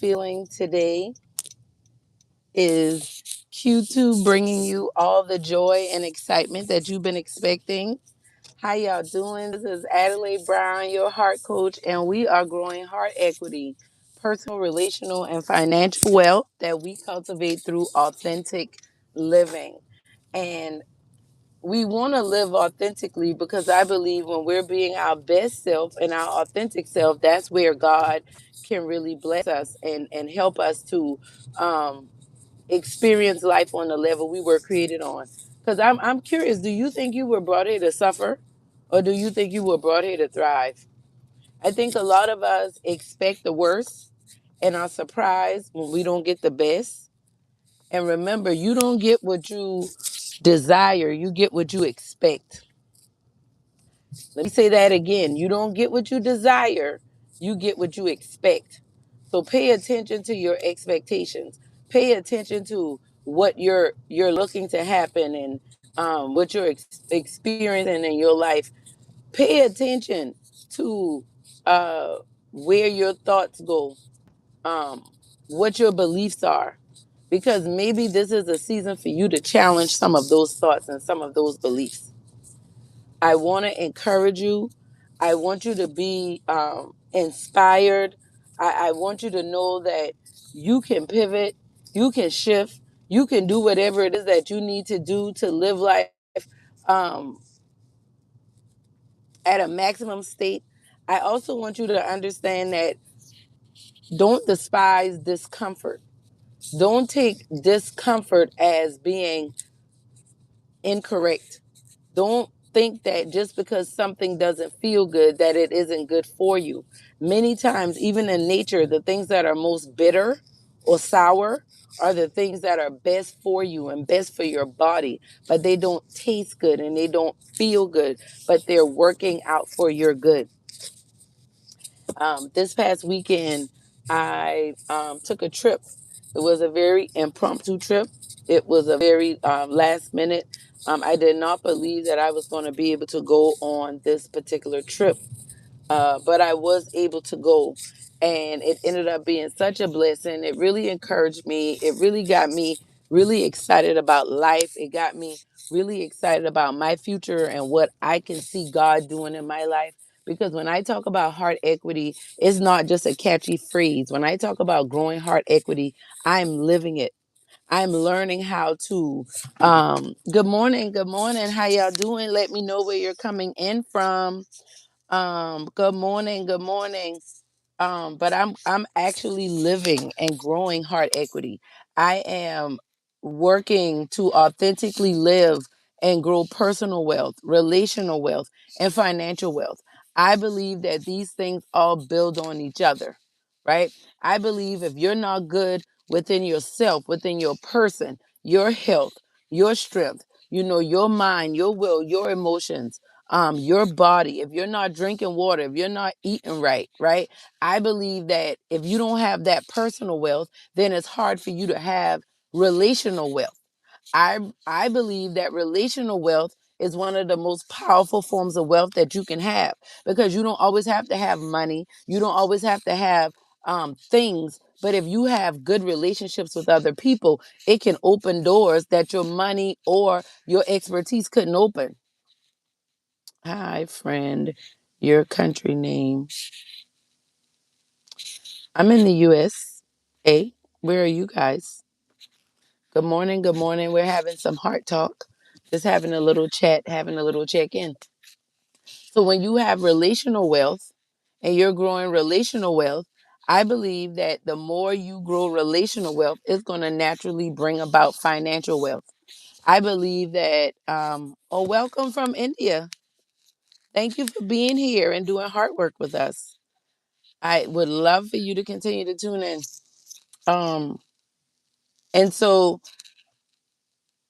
feeling today? Is Q2 bringing you all the joy and excitement that you've been expecting? How y'all doing? This is Adelai Brown, your heart coach, and we are growing heart equity, personal, relational, and financial wealth that we cultivate through authentic living. And we want to live authentically because I believe when we're being our best self and our authentic self, that's where God can really bless us and help us to um, experience life on the level we were created on. Because I'm curious, do you think you were brought here to suffer or do you think you were brought here to thrive? I think a lot of us expect the worst and are surprised when we don't get the best. And remember, you don't get what you desire, you get what you expect. Let me say that again. You don't get what you desire, you get what you expect. So pay attention to your expectations. Pay attention to what you're looking to happen and what you're experiencing in your life. Pay attention to uh, where your thoughts go, um, what your beliefs are, because maybe this is a season for you to challenge some of those thoughts and some of those beliefs. I want to encourage you. I want you to be inspired. I want you to know that you can pivot, you can shift, you can do whatever it is that you need to do to live life um, at a maximum state. I also want you to understand that don't despise discomfort. Don't take discomfort as being incorrect. Don't think that just because something doesn't feel good that it isn't good for you. Many times, even in nature, the things that are most bitter or sour are the things that are best for you and best for your body, but they don't taste good and they don't feel good, but they're working out for your good. This past weekend, I took a trip. It was a very impromptu trip. It was a very last minute. I did not believe that I was going to be able to go on this particular trip, but I was able to go. And it ended up being such a blessing. It really encouraged me. It really got me really excited about life. It got me really excited about my future and what I can see God doing in my life. Because when I talk about heart equity, it's not just a catchy phrase. When I talk about growing heart equity, I'm living it. I'm learning how to. Good morning. Good morning. How y'all doing? Let me know where you're coming in from. Good morning. Good morning. But I'm actually living and growing heart equity. I am working to authentically live and grow personal wealth, relational wealth, and financial wealth. I believe that these things all build on each other, right? I believe if you're not good within yourself, within your person, your health, your strength, your mind, your will, your emotions, your body, if you're not drinking water, if you're not eating right, right? I believe that if you don't have that personal wealth, then it's hard for you to have relational wealth. I believe that relational wealth is one of the most powerful forms of wealth that you can have because you don't always have to have money. You don't always have to have things. But if you have good relationships with other people, it can open doors that your money or your expertise couldn't open. Hi, friend. Your country name. I'm in the USA. Where are you guys? Good morning. Good morning. We're having some heart talk. Just having a little chat, having a little check in. So, when you have relational wealth and you're growing relational wealth, I believe that the more you grow relational wealth, it's going to naturally bring about financial wealth. I believe that, welcome from India. Thank you for being here and doing heart work with us. I would love for you to continue to tune in. Um, and so,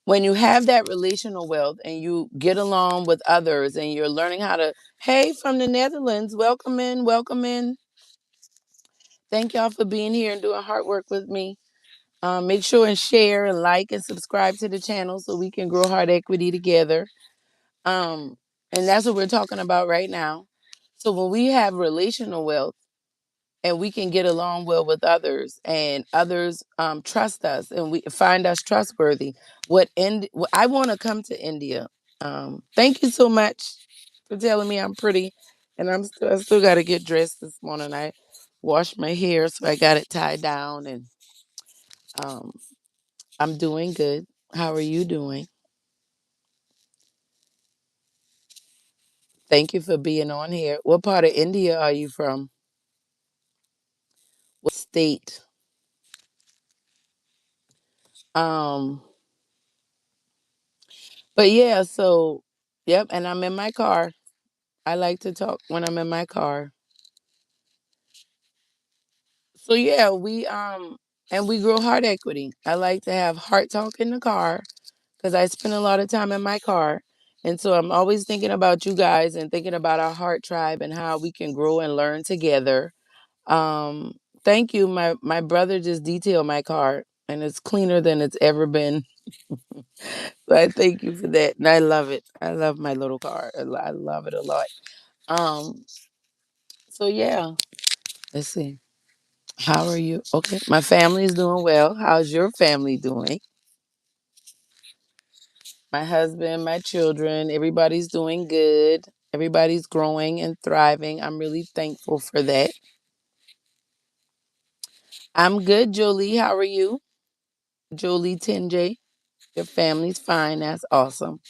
when you have that relational wealth and you get along with others and you're learning how to, hey, from the Netherlands, welcome in, welcome in. Thank y'all for being here and doing hard work with me. Make sure and share and like and subscribe to the channel so we can grow heart equity together. Um, and that's what we're talking about right now. So when we have relational wealth, and we can get along well with others, and others trust us, and we find us trustworthy. I want to come to India. Thank you so much for telling me I'm pretty, and I still got to get dressed this morning. I washed my hair, so I got it tied down, and um, I'm doing good. How are you doing? Thank you for being on here. What part of India are you from? What state? Um, but yeah, so yep, and I'm in my car. I like to talk when I'm in my car. So yeah, we grow heart equity. I like to have heart talk in the car because I spend a lot of time in my car. And so I'm always thinking about you guys and thinking about our heart tribe and how we can grow and learn together. Um, Thank you. My brother just detailed my car and it's cleaner than it's ever been. So I thank you for that. And I love it. I love my little car. I love it a lot. Um, so yeah, let's see. How are you? Okay. My family is doing well. How's your family doing? My husband, my children, everybody's doing good. Everybody's growing and thriving. I'm really thankful for that. I'm good, Jolie. How are you? Jolie Tenjay. Your family's fine. That's awesome.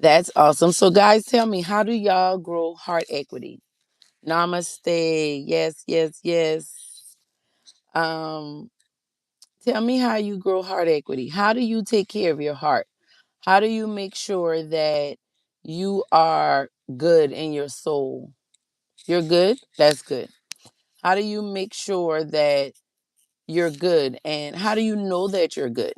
That's awesome. So, guys, tell me, how do y'all grow heart equity? Namaste. Yes, yes, yes. Um, Tell me how you grow heart equity. How do you take care of your heart? How do you make sure that you are good in your soul? You're good? That's good. How do you make sure that you're good? And how do you know that you're good?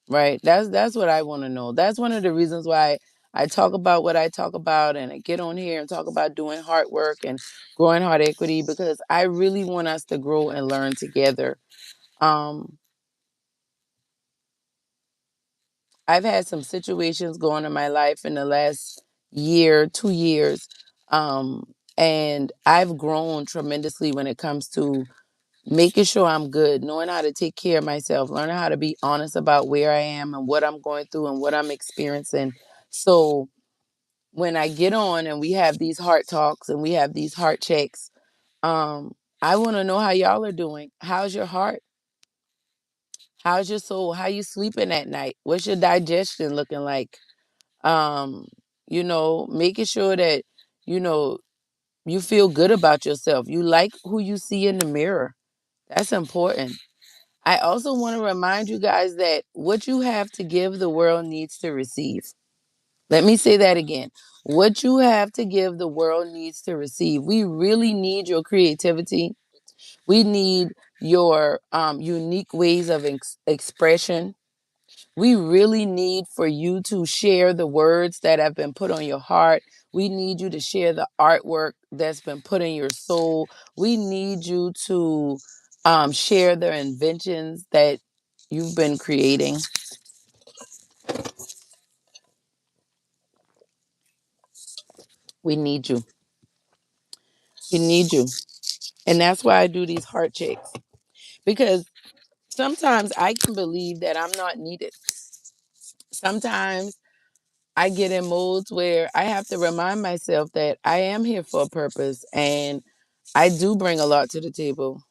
Right? That's what I want to know. That's one of the reasons why I talk about what I talk about and I get on here and talk about doing heart work and growing heart equity because I really want us to grow and learn together. Um, I've had some situations going in my life in the last year, 2 years, and I've grown tremendously when it comes to making sure I'm good, knowing how to take care of myself, learning how to be honest about where I am and what I'm going through and what I'm experiencing. So when I get on and we have these heart talks and we have these heart checks, I want to know how y'all are doing. How's your heart? How's your soul? How you sleeping at night? What's your digestion looking like? um Making sure that you know you feel good about yourself, you like who you see in the mirror. That's important. I also want to remind you guys that what you have to give, the world needs to receive. Let me say that again. What you have to give, the world needs to receive. We really need your creativity. We need your unique ways of expression. We really need for you to share the words that have been put on your heart. We need you to share the artwork that's been put in your soul. We need you to share the inventions that you've been creating. We need you. We need you. And that's why I do these heart checks. Because sometimes I can believe that I'm not needed. Sometimes I get in modes where I have to remind myself that I am here for a purpose and I do bring a lot to the table.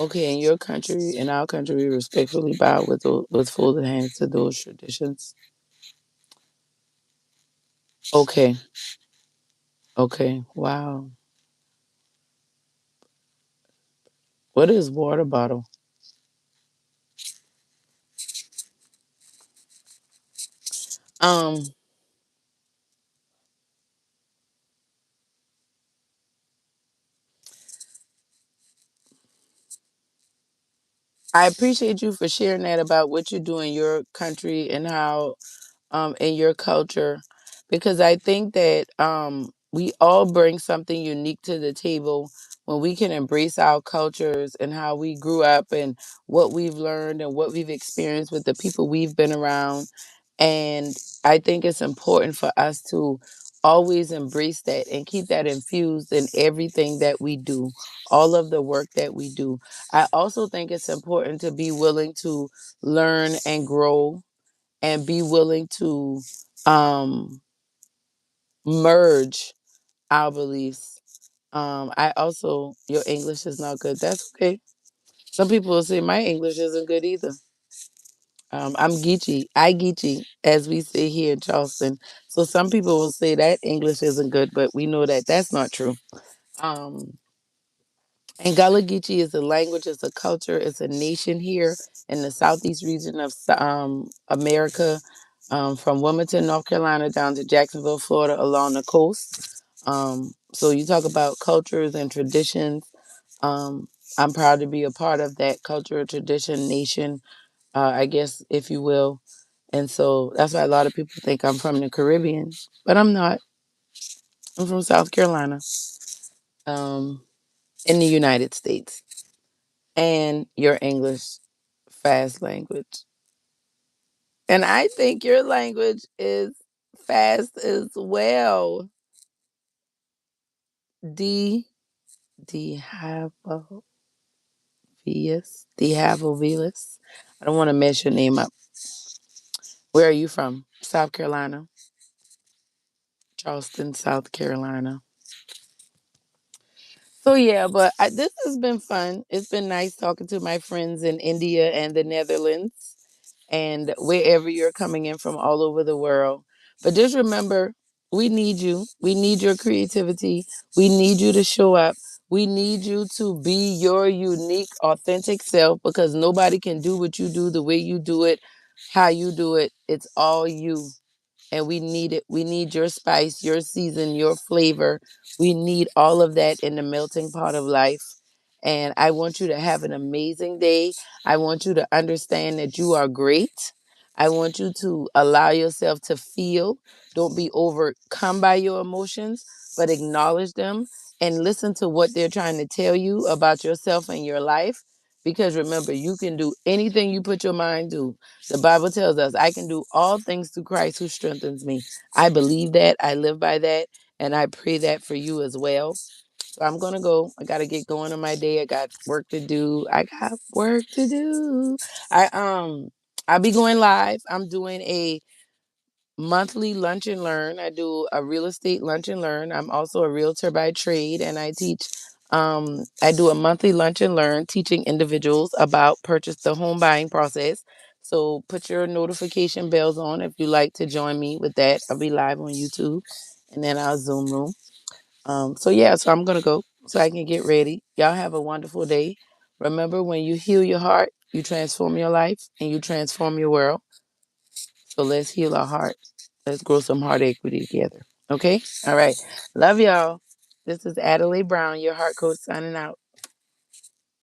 Okay, in your country, in our country, we respectfully bow with folded hands to those traditions. Okay, okay, wow. What is water bottle? Um, I appreciate you for sharing that about what you do in your country and how in your culture, because I think that we all bring something unique to the table when we can embrace our cultures and how we grew up and what we've learned and what we've experienced with the people we've been around. And I think it's important for us to always embrace that and keep that infused in everything that we do, all of the work that we do. I also think it's important to be willing to learn and grow and be willing to um, merge our beliefs. I also, your English is not good. That's okay. Some people will say my English isn't good either. I'm geeky. I geeky, as we say here in Charleston. So some people will say that English isn't good, but we know that that's not true. Um, and Gullah Geechee is a language, it's a culture, it's a nation here in the southeast region of America, from Wilmington, North Carolina, down to Jacksonville, Florida, along the coast. So you talk about cultures and traditions. Um, I'm proud to be a part of that culture, tradition, nation, I guess, if you will. And so that's why a lot of people think I'm from the Caribbean, but I'm not. I'm from South Carolina, um, in the United States. And your English fast language. And I think your language is fast as well. D Dehavius. Dehavius. I don't want to mess your name up. Where are you from? South Carolina. Charleston, South Carolina. So yeah, but this has been fun. It's been nice talking to my friends in India and the Netherlands and wherever you're coming in from all over the world. But just remember, we need you. We need your creativity. We need you to show up. We need you to be your unique, authentic self because nobody can do what you do the way you do it, how you do it. It's all you, and we need it. We need your spice, your season, your flavor. We need all of that in the melting pot of life. And I want you to have an amazing day. I want you to understand that you are great. I want you to allow yourself to feel. Don't be overcome by your emotions, but acknowledge them and listen to what they're trying to tell you about yourself and your life. Because remember, you can do anything you put your mind to. The Bible tells us, I can do all things through Christ who strengthens me. I believe that. I live by that. And I pray that for you as well. So I'm going to go. I got to get going on my day. I got work to do. I got work to do. I'll be going live. I'm doing a monthly lunch and learn. I do a real estate lunch and learn. I'm also a realtor by trade, and I teach. I do a monthly lunch and learn, teaching individuals about purchase the home buying process. So put your notification bells on if you like to join me with that. I'll be live on YouTube, and then our Zoom room. So yeah, so I'm gonna go so I can get ready. Y'all have a wonderful day. Remember, when you heal your heart, you transform your life and you transform your world. So let's heal our heart. Let's grow some heart equity together. Okay? All right. Love y'all. This is Adelai Brown, your heart coach, signing out.